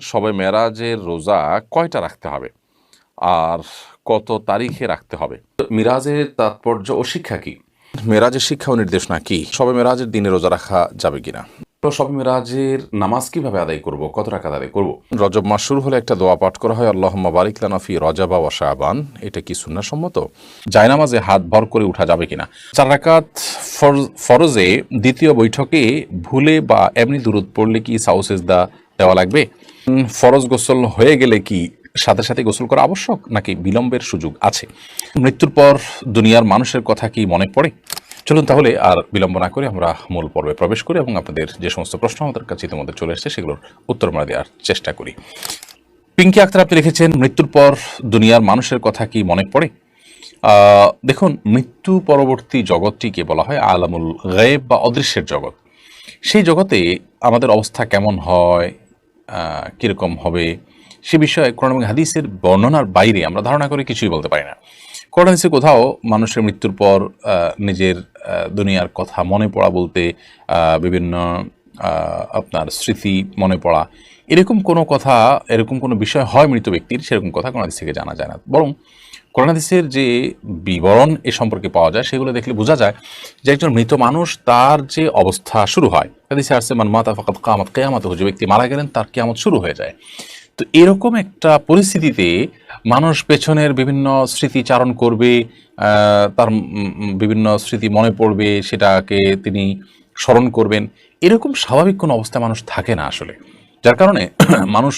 শবে মেরাজের রোজা কয়টা রাখতে হবে আর কত তারিখে রাখতে হবে? মিরাজের তাৎপর্য ও শিক্ষা কি? মেরাজের শিক্ষা ও নির্দেশনা কি? শবে মেরাজের দিনে রোজা রাখা যাবে কিনা? শবে মেরাজের নামাজ কিভাবে আদায় করব, কত রাকাত আদায় করব? রজব মাস শুরু হলে একটা দোয়া পাঠ করা হয়, আল্লাহুম্মা বারিক লানা ফি রজব ওয়া শাবান। এটা কি সুন্নাহসম্মত? জায়নামাজে হাত ভর করে উঠা যাবে কিনা? 4 রাকাত ফরজে দ্বিতীয় বৈঠকে ভুলে বা এমনি দুরূদ পড়লে কি সাউ সিজদা দেওয়া লাগবে? ফরজ গোসল হয়ে গেলে কি সাথে সাথে গোসল করা আবশ্যক, নাকি বিলম্বের সুযোগ আছে? মৃত্যুর পর দুনিয়ার মানুষের কথা কি মনে পড়ে? চলুন তাহলে আর বিলম্ব না করে আমরা মূল পর্বে প্রবেশ করি এবং আপনাদের যে সমস্ত প্রশ্ন আমাদের কাছে ইতিমধ্যে চলে এসেছে সেগুলোর উত্তর আমরা দেওয়ার চেষ্টা করি। পিঙ্কি আক্তার আপনি লিখেছেন, মৃত্যুর পর দুনিয়ার মানুষের কথা কি মনে পড়ে? দেখুন, মৃত্যু পরবর্তী জগৎটিকে বলা হয় আলামুল গায়েব বা অদৃশ্যের জগৎ। সেই জগতে আমাদের অবস্থা কেমন হয়, কীরকম হবে, সে বিষয়ে কোরআন এবং হাদিসের বর্ণনার বাইরে আমরা ধারণা করে কিছুই বলতে পারি না। কোরআন হাদিসে কোথাও মানুষের মৃত্যুর পর নিজের দুনিয়ার কথা মনে পড়া বলতে বিভিন্ন আপনার স্মৃতি মনে পড়া, এরকম কোনো কথা, এরকম কোনো বিষয় হয় মৃত ব্যক্তির, সেরকম কথা কোরআন হাদিস থেকে জানা যায় না। বরং কোরআন হাদিসের যে বিবরণ এ সম্পর্কে পাওয়া যায় সেগুলো দেখলে বোঝা যায় যে একজন মৃত মানুষ, তার যে অবস্থা শুরু হয়, হাদিসে আসছে মান মাতা ফাকাদ কামাত কিয়ামাতুহু, যে ব্যক্তি মারা গেলেন তার কিয়ামত শুরু হয়ে যায়। তো এরকম একটা পরিস্থিতিতে মানুষ পেছনের বিভিন্ন স্মৃতিচারণ করবে, তার বিভিন্ন স্মৃতি মনে পড়বে, সেটাকে তিনি স্মরণ করবেন। এরকম স্বাভাবিক কোনো অবস্থায় মানুষ থাকে না আসলে, যার কারণে মানুষ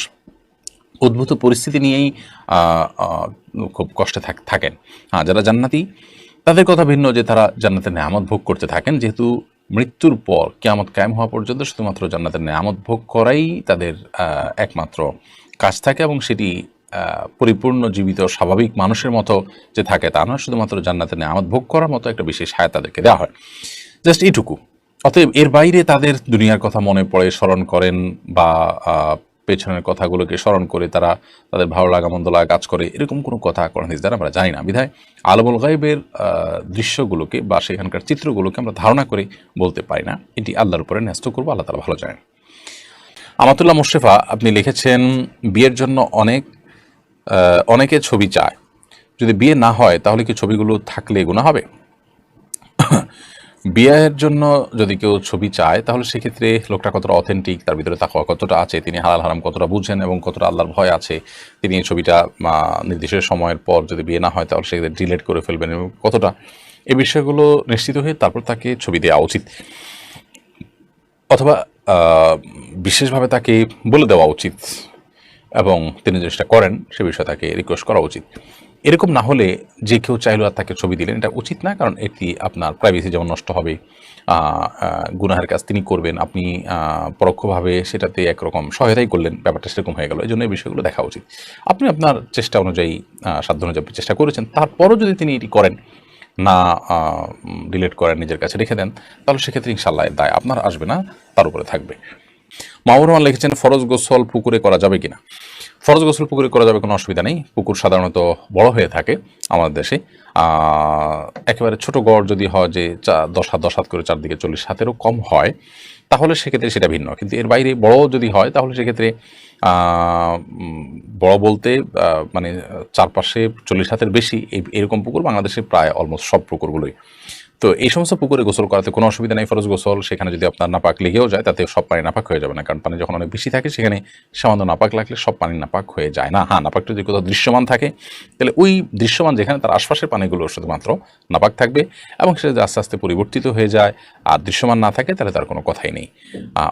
উদ্ভূত পরিস্থিতি নিয়েই খুব কষ্টে থাকেন। হ্যাঁ, যারা জান্নাতি তাদের কথা ভিন্ন, যে তারা জান্নাতের নেয়ামত ভোগ করতে থাকেন, যেহেতু মৃত্যুর পর কিয়ামত কায়েম হওয়া পর্যন্ত শুধুমাত্র জান্নাতের নেয়ামত ভোগ করাই তাদের একমাত্র কাজ থাকে, এবং সেটি পরিপূর্ণ জীবিত স্বাভাবিক মানুষের মতো যে থাকে তা নয়, শুধুমাত্র জান্নাতের নেয়ামত ভোগ করার মতো একটা বিশেষ হায়াত তাদেরকে দেওয়া হয়, জাস্ট এইটুকু। অতএব এর বাইরে তাদের দুনিয়ার কথা মনে পড়ে, স্মরণ করেন, বা পেছনের কথাগুলোকে স্মরণ করে তারা তাদের ভালো লাগা মন্দ লাগা কাজ করে, এরকম কোনো কথা কোরআন হাদিস দ্বারা আমরা জানি না। বিধায় আলমুল গায়বের দৃশ্যগুলোকে বা সেখানকার চিত্রগুলোকে আমরা ধারণা করে বলতে পারি না, এটি আল্লাহর উপরে ন্যস্ত করবো, আল্লাহ তাআলা ভালো জানেন। আমাতুল্লাহ মুশরিফা আপনি লিখেছেন, বিয়ের জন্য অনেকে ছবি চায়, যদি বিয়ে না হয় তাহলে কি ছবিগুলো থাকলে গুনাহ হবে? বিয়ের জন্য যদি কেউ ছবি চায় তাহলে সেক্ষেত্রে লোকটা কতটা অথেন্টিক, তার ভিতরে তাকওয়া কতটা আছে, তিনি হালাল হারাম কতটা বুঝেন এবং কতটা আল্লাহর ভয় আছে, তিনি এই ছবিটা নির্দিষ্ট সময়ের পর যদি বিয়ে না হয় তাহলে সেক্ষেত্রে ডিলিট করে ফেলবেন এবং কতটা, এই বিষয়গুলো নিশ্চিত হয়ে তারপর তাকে ছবি দেওয়া উচিত, অথবা বিশেষভাবে তাকে বলে দেওয়া উচিত, এবং তিনি যেটা করেন সে বিষয়ে তাকে রিকোয়েস্ট করা উচিত। এরকম না হলে যে কেউ চাইলেও আর তাকে ছবি দিলেন, এটা উচিত না, কারণ এটি আপনার প্রাইভেসি যেমন নষ্ট হবে, গুনাহের কাজ তিনি করবেন, আপনি পরোক্ষভাবে সেটাতে একরকম সহায়তাই করলেন, ব্যাপারটা সেরকম হয়ে গেল। এই জন্য এই বিষয়গুলো দেখা উচিত। আপনি আপনার চেষ্টা অনুযায়ী, সাধ্য অনুযায়ী চেষ্টা করেছেন, তারপরও যদি তিনি এটি করেন না, ডিলিট করেন, নিজের কাছে রেখে দেন, তাহলে সেক্ষেত্রে ইনশাল্লাহ দায় আপনার আসবে না, তার উপরে থাকবে। মাহবুব রহমান লিখেছেন, ফরজ গোসল পুকুরে করা যাবে কিনা? ফরজ গোসল পুকুরে করা যাবে, কোনো অসুবিধা নেই। পুকুর সাধারণত বড় হয়ে থাকে আমাদের দেশে, একেবারে ছোট গড় যদি হয় যে 10 হাত করে চারদিকে 40 হাতেরও কম হয়, তাহলে সেক্ষেত্রে সেটা ভিন্ন। কিন্তু এর বাইরে বড় যদি হয় তাহলে সেক্ষেত্রে বড় বলতে মানে চারপাশে 40 হাতের বেশি এরকম পুকুর বাংলাদেশে প্রায় অলমোস্ট সব পুকুরগুলোই। তো এই সমস্ত পুকুরে গোসল করাতে কোনো অসুবিধা নেই। ফরজ গোসল, সেখানে যদি আপনার নাপাক লেগেও যায় তাতে সব পানি নাপাক হয়ে যাবে না, কারণ পানি যখন অনেক বেশি থাকে সেখানে সামান্য নাপাক লাগলে সব পানি নাপাক হয়ে যায় না। হ্যাঁ, নাপাকটা যদি কোথাও দৃশ্যমান থাকে তাহলে ওই দৃশ্যমান যেখানে তার আশপাশের পানিগুলো শুধুমাত্র নাপাক থাকবে, এবং সেটা যদি আস্তে আস্তে পরিবর্তিত হয়ে যায় আর দৃশ্যমান না থাকে তাহলে তার কোনো কথাই নেই।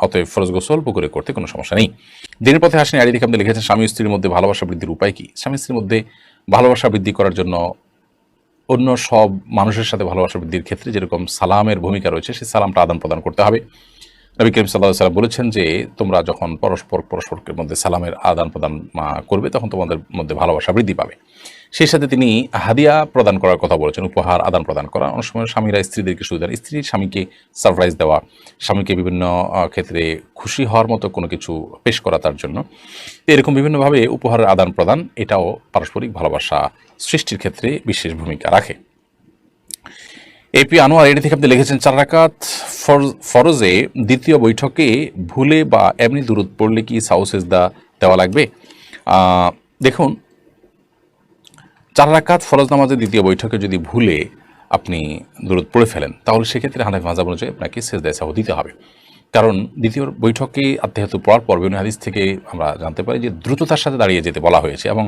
অতএব ফরজ গোসল পুকুরে করতে কোনো সমস্যা নেই। দিনের পথে আসেন আইডি থেকে আপনি লিখেছেন, স্বামী স্ত্রীর মধ্যে ভালোবাসা বৃদ্ধির উপায় কি? স্বামী স্ত্রীর মধ্যে ভালোবাসা বৃদ্ধি করার জন্য অন্য সব মানুষের সাথে ভালোবাসা বৃদ্ধির ক্ষেত্রে যেরকম সালামের ভূমিকা রয়েছে, সেই সালামটা আদান প্রদান করতে হবে। নবী করিম সাল্লাল্লাহু আলাইহি ওয়াসাল্লাম বলেছেন যে তোমরা যখন পরস্পরের মধ্যে সালামের আদান প্রদান করবে তখন তোমাদের মধ্যে ভালোবাসা বৃদ্ধি পাবে। সেই সাথে তিনি হাদিয়া প্রদান করার কথা বলেছেন, উপহার আদান প্রদান করা। অনেক সময় স্বামীরা স্ত্রীদেরকে সুবিধা দেন, স্ত্রী স্বামীকে সারপ্রাইজ দেওয়া, স্বামীকে বিভিন্ন ক্ষেত্রে খুশি হওয়ার মতো কোনো কিছু পেশ করা তার জন্য। এরকম বিভিন্নভাবে উপহারের আদান প্রদান, এটাও পারস্পরিক ভালোবাসা সৃষ্টির ক্ষেত্রে বিশেষ ভূমিকা রাখে। এপি আনোয়ার এটি থেকে আপনি লিখেছেন, 4 রাকাত ফরজে দ্বিতীয় বৈঠকে ভুলে বা এমনি দুরূদ পড়লে কি সাউ সিজদা দেওয়া লাগবে? দেখুন, 4 রাকাত ফরজ নামাজের দ্বিতীয় বৈঠকে যদি ভুলে আপনি দুরূদ পড়ে ফেলেন, তাহলে সেক্ষেত্রে হানাফি মাযহাব অনুযায়ী আপনাকে সিজদায়ে সাহু দিতে হবে। কারণ দ্বিতীয় বৈঠকে আত্তাহিয়াতু পড়ার পর বিভিন্ন হাদিস থেকে আমরা জানতে পারি যে দ্রুততার সাথে দাঁড়িয়ে যেতে বলা হয়েছে এবং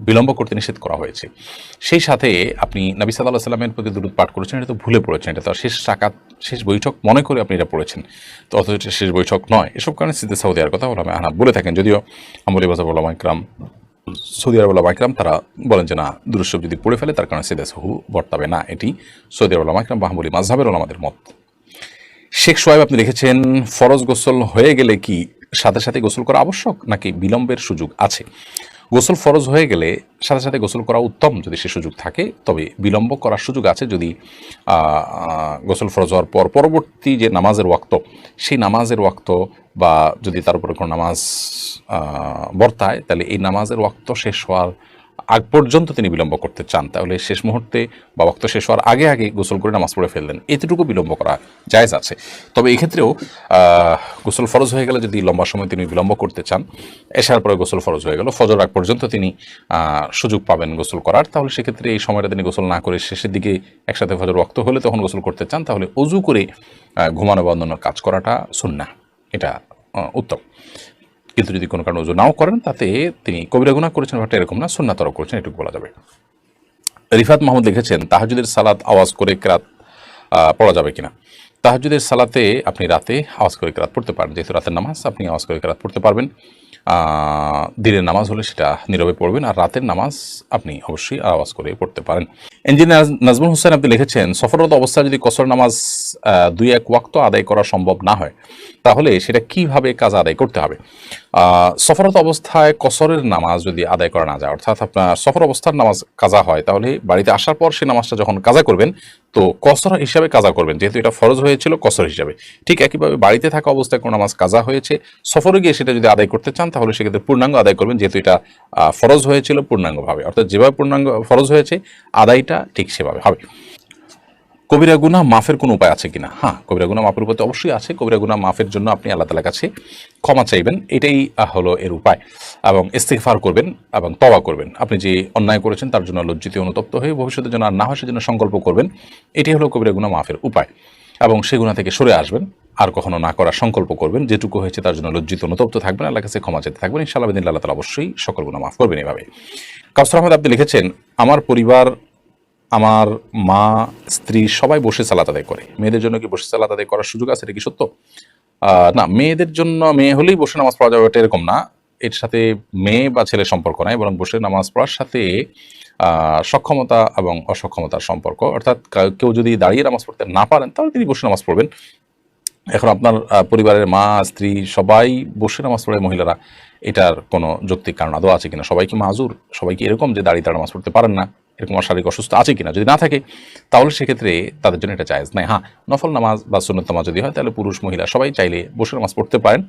বিলম্ব করতে নিষেধ করা হয়েছে। সেই সাথে আপনি নবী সাল্লাল্লাহু আলাইহি ওয়াসাল্লামের প্রতি দুরূদ পাঠ করেছেন, এটা তো ভুলে পড়েছেন, এটা তো শেষ রাকাত শেষ বৈঠক মনে করে আপনি এটা পড়েছেন, তো অথচ এটা শেষ বৈঠক নয়। এসব কারণে সিজদায়ে সাহু দেওয়ার কথা ওলামায়ে আহনাফ বলে থাকেন, যদিও আমলি মাযহাব ওলামায়ে ইকরাম, সৌদি আরব ওলামায়ে ইকরাম তারা বলেন যে না, দুরূদ শরীফ যদি পড়ে ফেলে তার কারণে সিজদায়ে সাহু বর্তাবে না। এটি সৌদি আরব ওলামায়ে ইকরাম বা হাম্বলি মাযহাবের ওলামাদের মত। শেখ সোহাইব আপনি লিখেছেন, ফরজ গোসল হয়ে গেলে কি সাথে সাথে গোসল করা আবশ্যক নাকি বিলম্বের সুযোগ আছে? গোসল ফরজ হয়ে গেলে সাথে সাথে গোসল করা উত্তম যদি সে সুযোগ থাকে, তবে বিলম্ব করার সুযোগ আছে যদি গোসল ফরজ হওয়ার পর পরবর্তী যে নামাজের ওয়াক্ত, সেই নামাজের ওয়াক্ত বা যদি তার উপরে কোনো নামাজ বর্তায়, তাহলে এই নামাজের ওয়াক্ত শেষ হওয়ার আগ পর্যন্ত তিনি বিলম্ব করতে চান, তাহলে শেষ মুহূর্তে বা ওয়াক্ত শেষ হওয়ার আগে আগে গোসল করে নামাজ পড়ে ফেললেন, এতটুকু বিলম্ব করা জায়েজ আছে। তবে এক্ষেত্রেও গোসল ফরজ হয়ে গেলে যদি লম্বা সময় তিনি বিলম্ব করতে চান, এশার পরে গোসল ফরজ হয়ে গেল, ফজর আগ পর্যন্ত তিনি সুযোগ পাবেন গোসল করার, তাহলে সেক্ষেত্রে এই সময়টা তিনি গোসল না করে শেষের দিকে একসাথে ফজর ওয়াক্ত হলে তখন গোসল করতে চান, তাহলে অজু করে ঘুমানো বা অন্যান্য কাজ করাটা সুন্নাহ, এটা উত্তম। কিন্তু যদি কোনো কারণে ওযু নাও করেন, তাতে তিনি কবিরা গুনাহ করেছেন ব্যাপারটা এরকম না, সুন্নাতও করেছেন, এটুকু বলা যাবে। রিফাত মাহমুদ লিখেছেন, তাহাজ্জুদের সালাত আওয়াজ করে কেরাত পড়া যাবে কিনা? তাহাজ্জুদের সালাতে আপনি রাতে আওয়াজ করে কেরাত পড়তে পারেন, যেহেতু রাতের নামাজ আপনি আওয়াজ করে কেরাত পড়তে পারবেন। দিনের নামাজ হলে সেটা নীরবে পড়বেন, আর রাতের নামাজ আপনি অবশ্যই আওয়াজ করে পড়তে পারেন। ইঞ্জিনিয়ার নাজমুল হোসেন আপনি লিখেছেন, সফররত অবস্থায় যদি কসর নামাজ 2-1 ওয়াক্ত আদায় করা সম্ভব না হয়, তাহলে সেটা কিভাবে কাজা আদায় করতে হবে? সফররত অবস্থায় কসরের নামাজ যদি আদায় করা না যায়, অর্থাৎ আপনার সফর অবস্থার নামাজ কাজা হয়, তাহলে বাড়িতে আসার পর সেই নামাজটা যখন কাজা করবেন, তো কসর হিসাবে কাজা করবেন, যেহেতু এটা ফরজ হয়েছিল কসর হিসাবে। ঠিক একইভাবে বাড়িতে থাকা অবস্থায় কোনো নামাজ কাজা হয়েছে, সফরে গিয়ে সেটা যদি আদায় করতে চান, তাহলে সেক্ষেত্রে পূর্ণাঙ্গ আদায় করবেন, যেহেতু এটা ফরজ হয়েছিল পূর্ণাঙ্গভাবে, অর্থাৎ যেভাবে পূর্ণাঙ্গ ফরজ হয়েছে আদায়টা ঠিক সেভাবে হবে। কবিরা গুনাহ মাফের কোনো উপায় আছে কিনা? হ্যাঁ, কবিরা গুনাহ মাফের উপায় তো অবশ্যই আছে। কবিরা গুনাহ মাফের জন্য আপনি আল্লাহ তাআলার কাছে ক্ষমা চাইবেন, এটাই হলো এর উপায়, এবং ইস্তিগফার করবেন এবং তওবা করবেন। আপনি যে অন্যায় করেছেন তার জন্য লজ্জিত অনুতপ্ত হয়ে ভবিষ্যতের জন্য আর না হয় সেজন্য সংকল্প করবেন, এটাই হলো কবিরা গুনাহ মাফের উপায়, এবং সে গুনাহ থেকে সরে আসবেন, আর কখনো না করার সংকল্প করবেন, যেটুকু হয়েছে তার জন্য লজ্জিত অনুতপ্ত থাকবেন, আল্লাহর কাছে ক্ষমা চাইতে থাকবেন, ইনশাআল্লাহ বিদিনিল্লাহ আল্লাহ তাআলা অবশ্যই সকল গুনাহ মাফ করবেন। এভাবে কাউসার আহমেদ আপনি লিখেছেন, আমার পরিবার, আমার মা, স্ত্রী সবাই বসে সালাত আদায় করে, মেয়েদের জন্য কি বসে সালাত আদায় করার সুযোগ আছে? এটা কি সত্য? না, মেয়েদের জন্য মেয়ে হলেই বসে নামাজ পড়া যাবে এটা এরকম না, এর সাথে মেয়ে বা ছেলের সম্পর্ক নাই, বরং বসে নামাজ পড়ার সাথে সক্ষমতা এবং অসক্ষমতার সম্পর্ক, অর্থাৎ কেউ যদি দাঁড়িয়ে নামাজ পড়তে না পারেন, তাহলে তিনি বসে নামাজ পড়বেন। এখন আপনার পরিবারের মা, স্ত্রী সবাই বসে নামাজ পড়ে মহিলারা, এটার কোনো যৌক্তিক কারণ আদৌ আছে কিনা? সবাই কি মাযুর? সবাই কি এরকম যে দাঁড়িয়ে তারা নামাজ পড়তে পারেন না? এরকম শারীরিক অসুস্থ আছে কিনা? যদি না থাকে, তাহলে সেক্ষেত্রে তাদের জন্য এটা জায়েজ নাই। হ্যাঁ, নফল নামাজ বা সুন্নত নামাজ যদি হয়, তাহলে পুরুষ মহিলা সবাই চাইলে বসে নামাজ পড়তে পারেন,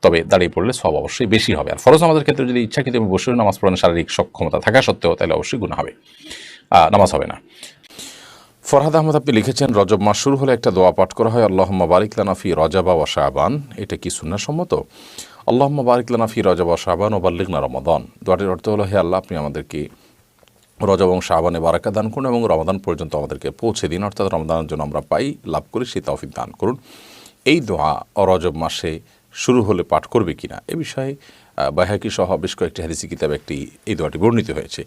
তবে দাঁড়িয়ে পড়লে সওয়াব অবশ্যই বেশি হবে। আর ফরজ নামাজের ক্ষেত্রে যদি ইচ্ছাকৃত বসে নামাজ পড়েন শারীরিক সক্ষমতা থাকা সত্ত্বেও, তাহলে অবশ্যই গুনাহ হবে, নামাজ হবে না। ফরহাদ আহমদ আপনি লিখেছেন, রজব মাস শুরু হলে একটা দোয়া পাঠ করা হয়, আল্লাহুম্মা বারিক লানা ফি রজবা ওয়া শাবান, এটা কি সুন্নাহসম্মত? আল্লাহুম্মা বারিক লানা ফি রজবা ওয়া শাবান ওয়া বাল্লিগনা রমাদান। দোয়াটির অর্থ হলো, হে আল্লাহ, আপনি আমাদেরকে রজব এবং শাবানে বারাকা দান করুন এবং রমাদান পর্যন্ত আমাদেরকে পৌঁছে দিন, অর্থাৎ রমাদানের জন্য আমরা পাই লাভ করি সেই তৌফিক দান করুন। এই দোয়া রজব মাসে শুরু হলে পাঠ করবে কিনা এ বিষয়ে বাইহাকি সহ বেশ কয়েকটি হাদিসি কিতাবে এই দোয়াটি বর্ণিত হয়েছে।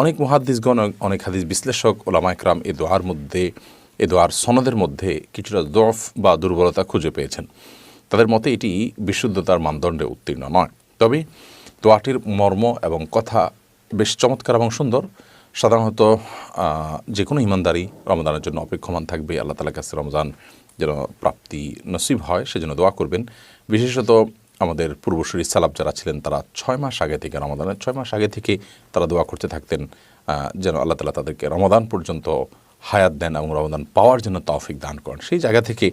অনেক মুহাদ্দিসগণ, অনেক হাদিস বিশ্লেষক, ওলামা ইকরাম এই দোয়ার সনদের মধ্যে কিছুটা দফ বা দুর্বলতা খুঁজে পেয়েছেন। তাদের মতে এটি বিশুদ্ধতার মানদণ্ডে উত্তীর্ণ নয়, তবে দোয়াটির মর্ম এবং কথা বেশ চমৎকার এবং সুন্দর। সাধারণত যে কোনো ইমানদারি রমজানের জন্য অপেক্ষমান থাকবে, আল্লাহ তাআলার কাছে রমজান যেন প্রাপ্তি নসিব হয় সেজন্য দোয়া করবেন। বিশেষত আমাদের পূর্বসূরি সালাফ যারা ছিলেন, তারা 6 মাস আগে থেকে, রমাদানের 6 মাস আগে থেকে তারা দোয়া করতে থাকতেন যেন আল্লাহ তাআলা তাদেরকে রমাদান পর্যন্ত হায়াত দেন এবং রমাদান পাওয়ার জন্য তৌফিক দান করেন। সেই জায়গা থেকে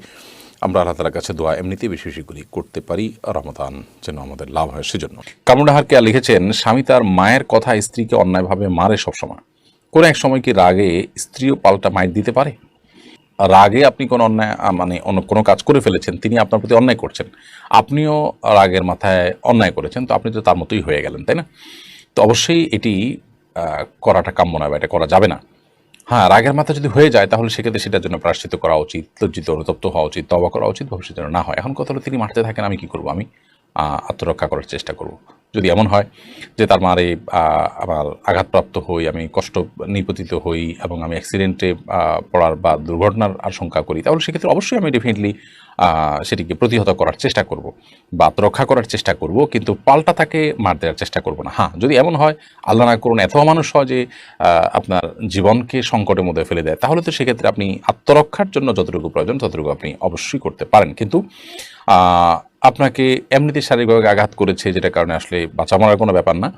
আমরা আল্লাহ তাআলার কাছে দোয়া এমনিতেই বেশি বেশি করে করতে পারি, রমাদান যেন আমাদের লাভ হয় সেজন্য। কামরুন্নাহার কে লিখেছেন, স্বামী তার মায়ের কথা স্ত্রীকে অন্যায়ভাবে মারে সবসময়, কোনো এক সময় কি রাগে স্ত্রীও পাল্টা মাইর দিতে পারে? রাগে আপনি কোনো অন্যায় মানে অন্য কোনো কাজ করে ফেলেছেন, তিনি আপনার প্রতি অন্যায় করছেন, আপনিও রাগের মাথায় অন্যায় করেছেন, তো আপনি তো তার মতোই হয়ে গেলেন, তাই না? তো অবশ্যই এটি করাটা কাম্য নয় বা এটা করা যাবে না। হ্যাঁ, রাগের মাথা যদি হয়ে যায় তাহলে সেক্ষেত্রে সেটার জন্য প্রায়শ্চিত্ত করা উচিত, লজ্জিত অনুতপ্ত হওয়া উচিত, তওবা করা উচিত, ভবিষ্যতে যেন না হয়। এখন কথা হলো তিনি মারতে থাকেন, আমি কি করব? আমি আত্মরক্ষা করার চেষ্টা করব। যদি এমন হয় যে তার মারে আমার আঘাতপ্রাপ্ত হই, আমি কষ্ট নিপতিত হই এবং আমি অ্যাক্সিডেন্টে পড়ার বা দুর্ঘটনার আশঙ্কা করি, তাহলে সেক্ষেত্রে অবশ্যই আমি ডেফিনেটলি সেটিকে প্রতিহত করার চেষ্টা করব বা আত্মরক্ষা করার চেষ্টা করব, কিন্তু পাল্টা তাকে মার দেওয়ার চেষ্টা করব না। হ্যাঁ, যদি এমন হয়, আল্লাহ না করুন এত মানুষ হয় যে আপনার জীবনকে সংকটের মধ্যে ফেলে দেয়, তাহলে তো সেক্ষেত্রে আপনি আত্মরক্ষার জন্য যতটুকু প্রয়োজন ততটুকু আপনি অবশ্যই করতে পারেন। কিন্তু আপনাকে এমনিতে শারীরিকভাবে আঘাত করেছে, যেটার কারণে আসলে বাঁচা মরার কোনো ব্যাপার না।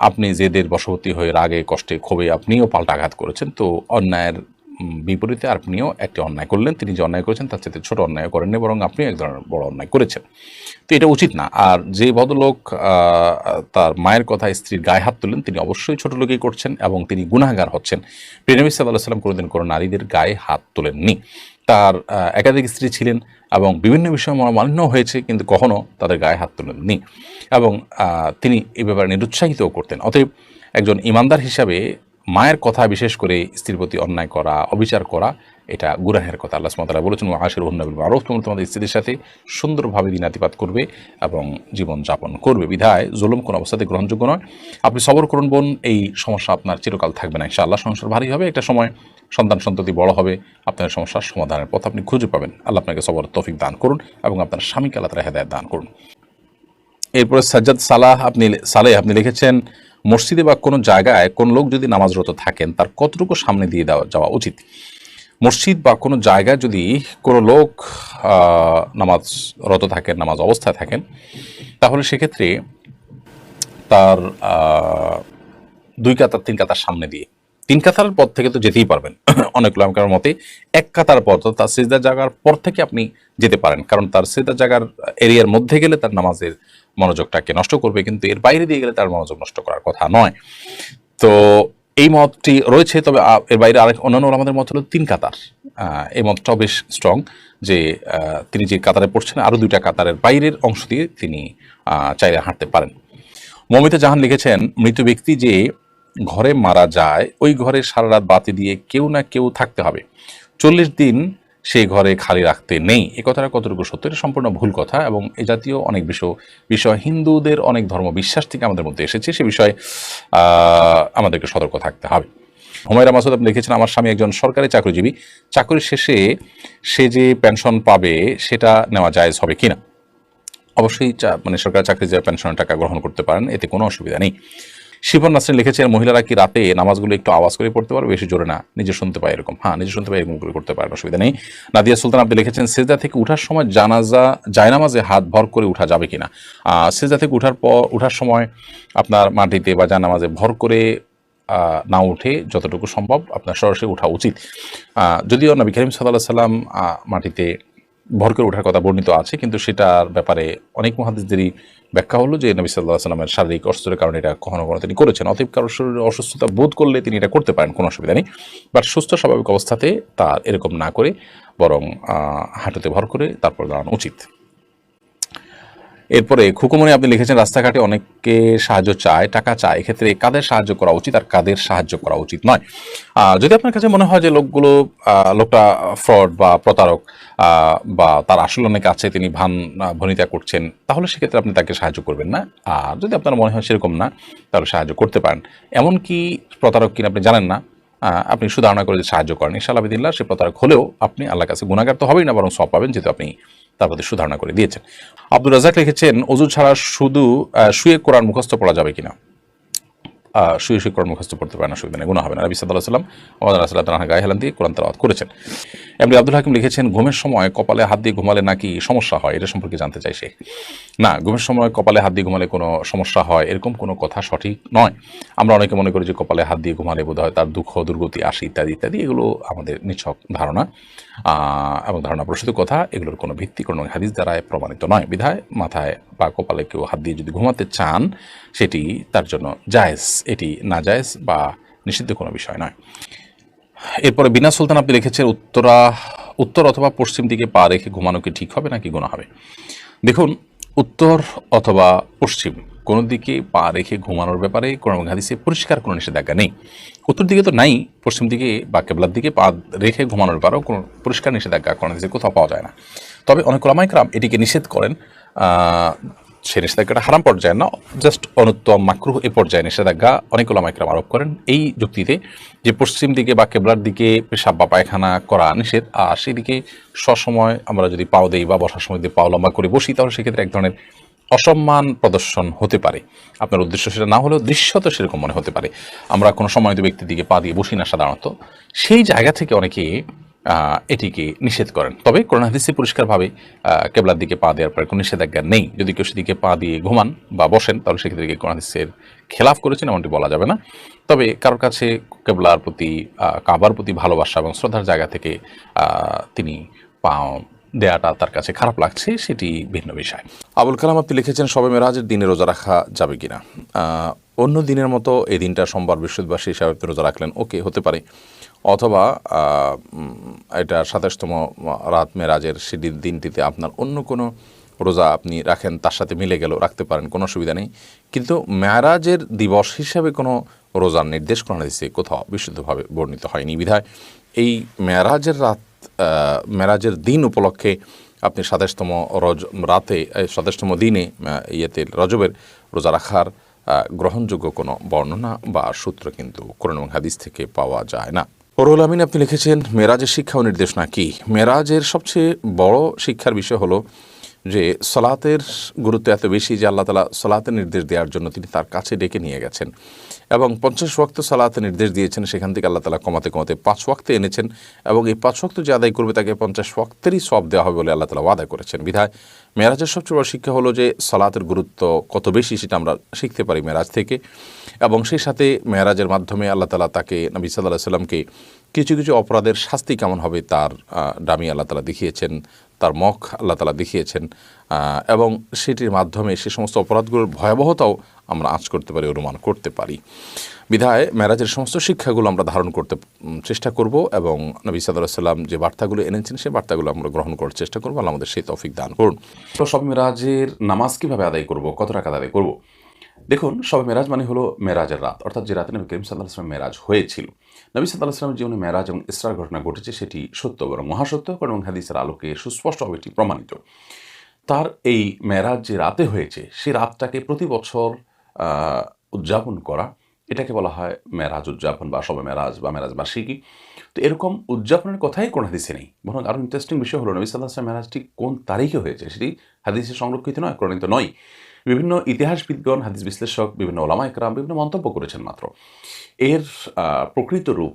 আপনি জেদের বশবর্তী হয়ে রাগে কষ্টে ক্ষোভে আপনিও পাল্টা আঘাত করেছেন, তো অন্যায়ের বিপরীতে আপনিও একটি অন্যায় করলেন। তিনি যে অন্যায় করেছেন তার চেয়ে ছোট অন্যায় করেননি, বরং আপনিও এক ধরনের বড় অন্যায় করেছেন। তো এটা উচিত না। আর যে ভদ্রলোক তার মায়ের কথায় স্ত্রীর গায়ে হাত তুললেন, তিনি অবশ্যই ছোট লোকই করছেন এবং তিনি গুনাহগার হচ্ছেন। প্রিয় নবী সাল্লাল্লাহু আলাইহি ওয়াসাল্লাম কোনোদিন কোনো নারীদের গায়ে হাত তোলেননি। তার একাধিক স্ত্রী ছিলেন এবং বিভিন্ন বিষয়ে মনোমালিন্য হয়েছে, কিন্তু কখনো তাদের গায়ে হাত তোলেননি এবং তিনি এই ব্যাপারে নিরুৎসাহিতও করতেন। অতএব একজন ইমানদার হিসাবে মায়ের কথা, বিশেষ করে স্ত্রীর প্রতি অন্যায় করা, অবিচার করা, এটা গুনাহের কথা। আল্লাহ সুবহানাহু ওয়া তাআলা বলেছেন, ওয়াশিরুহুন্না বিল মারুফ, তোমরা তোমাদের স্ত্রীদের সাথে সুন্দরভাবে দিনাতিপাত করবে এবং জীবন যাপন করবে। বিধায় জুলুম কোনো অবস্থাতে গ্রহণযোগ্য নয়। আপনি সবর করুন বোন, এই সমস্যা আপনার চিরকাল থাকবে না ইনশাআল্লাহ। সংসার ভারী হবে, একটা সময় সন্তান সন্ততি বড় হবে, আপনার সমস্যার সমাধানের পথ আপনি খুঁজে পাবেন। আল্লাহ আপনাকে সবর তৌফিক দান করুন এবং আপনার স্বামীকে আল্লাহ তাআলা হেদায়েত দান করুন। এরপরে সাজ্জাদ সালেহ আপনি লিখেছেন, মসজিদে বা কোনো জায়গায় কোন লোক যদি নামাজরত থাকেন তার কতটুকু সামনে দিয়ে যাওয়া উচিত? মসজিদ বা কোনো জায়গায় যদি কোনো লোক নামাজরত থাকেন, নামাজ অবস্থায় থাকেন, তাহলে সেক্ষেত্রে তার ২ কাতার ৩ কাতার সামনে দিয়ে, ৩ কাতার পর থেকে তো যেতেই পারবেন। অনেক উলামায়ে মতে ১ কাতার পর, তো তার সিজদার জায়গার পর থেকে আপনি যেতে পারেন, কারণ তার সিজদার জায়গার এরিয়ার মধ্যে গেলে তার নামাজের মনোযোগটাকে নষ্ট করবে, কিন্তু এর বাইরে দিয়ে গেলে তার মনোযোগ নষ্ট করার কথা নয়। তো এই মতটি রয়েছে, তবে এর বাইরে আরেক অন্যান্য আমাদের মত হলো ৩ কাতার। এই মতটাও বেশ স্ট্রং যে তিনি যে কাতারে পড়ছেন আরও ২টা কাতারের বাইরের অংশ দিয়ে তিনি চাইলে হাঁটতে পারেন। মমিতা জাহান লিখেছেন, মৃত ব্যক্তি যে ঘরে মারা যায় ওই ঘরে সারা রাত বাতি দিয়ে কেউ না কেউ থাকতে হবে, ৪০ দিন সেই ঘরে খালি রাখতে নেই। এ কথাটা কতটুকু সত্য? এটা সম্পূর্ণ ভুল কথা এবং এ জাতীয় অনেক বিষয় হিন্দুদের অনেক ধর্ম বিশ্বাস থেকে আমাদের মধ্যে এসেছে, সে বিষয়ে আমাদেরকে সতর্ক থাকতে হবে। হুমায়রা মাসুদ আপনি লিখেছেন, আমার স্বামী একজন সরকারি চাকরিজীবী, চাকরির শেষে সে যে পেনশন পাবে সেটা নেওয়া জায়েজ হবে কিনা? অবশ্যই মানে সরকারি চাকরি যে পেনশনের টাকা গ্রহণ করতে পারেন, এতে কোনো অসুবিধা নেই। শিবন নাসরিন লিখেছেন, মহিলারা কি রাতে নামাজগুলো একটু আওয়াজ করে পড়তে পারবে, বেশি জোরে না, নিজে শুনতে পায় এরকম? হ্যাঁ, নিজে শুনতে পায় এরকম করে করতে পারেন, অসুবিধা নেই। নাদিয়া সুলতান আপনি লিখেছেন, সেজদা থেকে উঠার সময় জায়নামাজে হাত ভর করে উঠা যাবে কিনা? সেজদা থেকে উঠার সময় আপনার মাটিতে বা জায়নামাজে ভর করে না উঠে যতটুকু সম্ভব আপনার সরাসরি ওঠা উচিত। যদিও নবী করিম সাল্লাল্লাহু আলাইহি ওয়াসাল্লাম মাটিতে ভর করে ওঠার কথা বর্ণিত আছে, কিন্তু সেটার ব্যাপারে অনেক মুহাদ্দিসদেরই ব্যাখ্যা হলো যে নবী সাল্লাল্লাহু আলাইহি ওয়াসাল্লামের শারীরিক অসুস্থতার কারণে এটা কখনো তিনি করেছেন। অতএব কারোর শরীরে অসুস্থতা বোধ করলে তিনি এটা করতে পারেন, কোনো অসুবিধা নেই। বাট সুস্থ স্বাভাবিক অবস্থাতে তার এরকম না করে বরং হাঁটুতে ভর করে তারপর দাঁড়ানো উচিত। এরপরে খুকুমনি আপনি লিখেছেন, রাস্তাঘাটে অনেকে সাহায্য চায়, টাকা চায়, এক্ষেত্রে কাদের সাহায্য করা উচিত আর কাদের সাহায্য করা উচিত নয়? যদি আপনার কাছে মনে হয় যে লোকটা ফ্রড বা প্রতারক বা তার আসলে অনেক আছে, তিনি ভনিতা করছেন, তাহলে সেক্ষেত্রে আপনি তাকে সাহায্য করবেন না। আর যদি আপনার মনে হয় সেরকম না, তাহলে সাহায্য করতে পারেন। এমনকি প্রতারক কিনা আপনি জানেন না, আপনি সুধারণা করে যে সাহায্য করেন, ইনশাআল্লাহ বিদিল্লাহ সে প্রতারক হলেও আপনি আল্লাহর কাছে গুনাহগার তো হবেই না, বরং সওয়াব পাবেন, যেহেতু আপনি তার প্রতি সুধারণা করে দিয়েছেন। আব্দুর রাজাক লিখেছেন, অজু ছাড়া শুধু শুয়ে কোরআন মুখস্থ পড়া যাবে কিনা? শুয়ে শুয়ে কোরআন মুখস্থ পড়তে পারেন, অসুবিধা নেই, গুনাহ হবে না। নবী সাল্লাল্লাহু আলাইহি ওয়াসাল্লাম ওমর রাদিয়াল্লাহু তাআলা গায়ে হেলান দিয়ে কোরআন তেলাওয়াত করেছেন। এমনি আব্দুল হাকিম লিখেছেন, ঘুমের সময় কপালে হাত দিয়ে ঘুমালে নাকি সমস্যা হয়, এটা সম্পর্কে জানতে চাই সে। না, ঘুমের সময় কপালে হাত দিয়ে ঘুমালে কোনো সমস্যা হয় এরকম কোনো কথা সঠিক নয়। আমরা অনেকে মনে করি যে কপালে হাত দিয়ে ঘুমালে বোধহয় তার দুঃখ দুর্গতি আসে ইত্যাদি ইত্যাদি, এগুলো আমাদের নিছক ধারণা এবং ধারণা প্রসূত কথা, এগুলোর কোনো ভিত্তি কোনো হাদিস দ্বারা প্রমাণিত নয়। বিধায় মাথায় বা কপালে কেউ হাত দিয়ে যদি ঘুমাতে চান সেটি তার জন্য জায়েজ, এটি না জায়েজ বা নিষিদ্ধ কোনো বিষয় নয়। এরপরে বিনা সুলতান আপনি লিখেছেন উত্তর অথবা পশ্চিম দিকে পা রেখে ঘুমানো কি ঠিক হবে নাকি গুনাহ হবে? দেখুন, উত্তর অথবা পশ্চিম কোনো দিকে পা রেখে ঘুমানোর ব্যাপারে কোরআন এবং হাদিসে পরিষ্কার কোনো নিষেধাজ্ঞা নেই। উত্তর দিকে তো নাই, পশ্চিম দিকে বা কেবলার দিকে পা রেখে ঘুমানোর ব্যাপারেও কোনো পরিষ্কার নিষেধাজ্ঞা কোরআন হাদিসে কোথাও পাওয়া যায় না। তবে অনেক ওলামায়ে কেরাম এটিকে নিষেধ করেন। সে নিষেধাজ্ঞাটা হারাম পর্যায়ে না, জাস্ট অনুত্তম মাকরুহ এ পর্যায়ে নিষেধাজ্ঞা অনেক ওলামায়ে কেরাম আরোপ করেন এই যুক্তিতে যে পশ্চিম দিকে বা কেবলার দিকে পেশাব বা পায়খানা করা নিষেধ, আর সেদিকে সসময় আমরা যদি পাও দেই বা বসার সময় যদি পাও লম্বা করে বসি, তাহলে সেক্ষেত্রে এক ধরনের অসম্মান প্রদর্শন হতে পারে। আপনার উদ্দেশ্য সেটা না হলেও দৃশ্যত সেরকম মনে হতে পারে। আমরা কোনো সম্মানিত ব্যক্তির দিকে পা দিয়ে বসি না সাধারণত, সেই জায়গা থেকে অনেকে এটিকে নিষেধ করেন। তবে কোরআন হাদিসে পরিষ্কারভাবে কেবলার দিকে পা দেওয়ার পরে কোনো নিষেধাজ্ঞা নেই। যদি কেউ সেদিকে পা দিয়ে ঘুমান বা বসেন, তাহলে সেক্ষেত্রে কোরআন হাদিসের খেলাফ করেছেন এমনটি বলা যাবে না। তবে কারোর কাছে কেবলার প্রতি কাবার প্রতি ভালোবাসা এবং শ্রদ্ধার জায়গা থেকে তিনি পা দেয়াটা তার কাছে খারাপ লাগছে, সেটি ভিন্ন বিষয়। আবুল কালাম আপনি লিখেছেন শবে মেরাজের দিনে রোজা রাখা যাবে কিনা। অন্য দিনের মতো এই দিনটা সোমবার বৃহস্পতিবার সেই হিসাবে রোজা রাখলেন, ওকে হতে পারে। অথবা এটা ২৭তম রাত মেরাজের সেদিন দিনটিতে আপনার অন্য কোনো রোজা আপনি রাখেন, তার সাথে মিলে গেল, রাখতে পারেন, কোনো অসুবিধা নেই। কিন্তু মেরাজের দিবস হিসাবে কোনো রোজার নির্দেশ কোরআন হাদিসে কোথাও বিশুদ্ধভাবে বর্ণিত হয়নি। বিধায় এই মেরাজের রাত, মেরাজের দিন উপলক্ষে আপনি ২৭তম রাতে ২৭তম দিনে রজবের রোজা রাখার গ্রহণযোগ্য কোনো বর্ণনা বা সূত্র কিন্তু কোরআন এবং হাদিস থেকে পাওয়া যায় না। রুহুল আমিন আপনি লিখেছেন মেরাজের শিক্ষা ও নির্দেশনা কি। মেরাজের সবচেয়ে বড় শিক্ষার বিষয় হলো যে সলাতের গুরুত্ব এত বেশি যে আল্লাহ তাআলা সলাতের নির্দেশ দেওয়ার জন্য তিনি তার কাছে ডেকে নিয়ে গেছেন এবং ৫০ ওয়াক্ত সালাতের নির্দেশ দিয়েছেন। সেখান থেকে আল্লাহ তাআলা কমাতে কমাতে ৫ ওয়াক্তে এনেছেন এবং এই ৫ ওয়াক্ত যে আদায় করবে তাকে ৫০ ওয়াক্তেরই সওয়াব দেওয়া হবে বলে আল্লাহ তাআলা ওয়াদা করেছেন। বিধায় মেরাজের সবচেয়ে বড় শিক্ষা হলো যে সালাতের গুরুত্ব কত বেশি সেটা আমরা শিখতে পারি মেরাজ থেকে। এবং সেই সাথে মেরাজের মাধ্যমে আল্লাহ তাআলা তাকে, নবী সাল্লাল্লাহু আলাইহি সাল্লামকে কিছু কিছু অপরাধের শাস্তি কেমন হবে তার ডামি আল্লাহ তাআলা দেখিয়েছেন, তার মুখ আল্লাহ তাআলা দেখিয়েছেন এবং সেটির মাধ্যমে সে সমস্ত অপরাধগুলোর ভয়াবহতাও আমরা আঁচ করতে পারি, অনুমান করতে পারি। বিধায় মেরাজের সমস্ত শিক্ষাগুলো আমরা ধারণ করতে চেষ্টা করব এবং নবী সাল্লাল্লাহু আলাইহি সাল্লাম যে বার্তাগুলো এনেছেন সেই বার্তাগুলো আমরা গ্রহণ করার চেষ্টা করবো। আল্লাহ আমাদের সেই তৌফিক দান করুন। তো শবে মেরাজের নামাজ কীভাবে আদায় করব, কত রাকাত আদায় করব? দেখুন, শবে মেরাজ মানে হলো মেরাজের রাত, অর্থাৎ যে রাতে নবী করিম সাল্লাল্লাহু আলাইহি ওয়াসাল্লাম মেরাজ হয়েছিল। নবী সাল্লাল্লাহু আলাইহি ওয়াসাল্লামের জীবনে মেরাজ এবং ইসরার ঘটনা ঘটেছে, সেটি সত্য এবং মহাসত্য এবং হাদিসের আলোকে সুস্পষ্টভাবে এটি প্রমাণিত। তার এই মেরাজ যে রাতে হয়েছে, সেই রাতটাকে প্রতি বছর উদযাপন করা, এটাকে বলা হয় মেরাজ উদযাপন বা শবে মেরাজ বা মেরাজ বার্ষিকী। তো এরকম উদযাপনের কথাই কোনো হাদিসে নেই। বরং আরও ইন্টারেস্টিং বিষয় হলো নবী সাল্লাল্লাহু আলাইহি ওয়াসাল্লাম মেরাজটি কোন তারিখে হয়েছে সেটি হাদিসে সংরক্ষিত নয়, প্রণীত নয়। বিভিন্ন ইতিহাসবিদগণ, হাদিস বিশ্লেষক, বিভিন্ন ওলামায়ে কেরাম বিভিন্ন মন্তব্য করেছেন মাত্র। এর প্রকৃত রূপ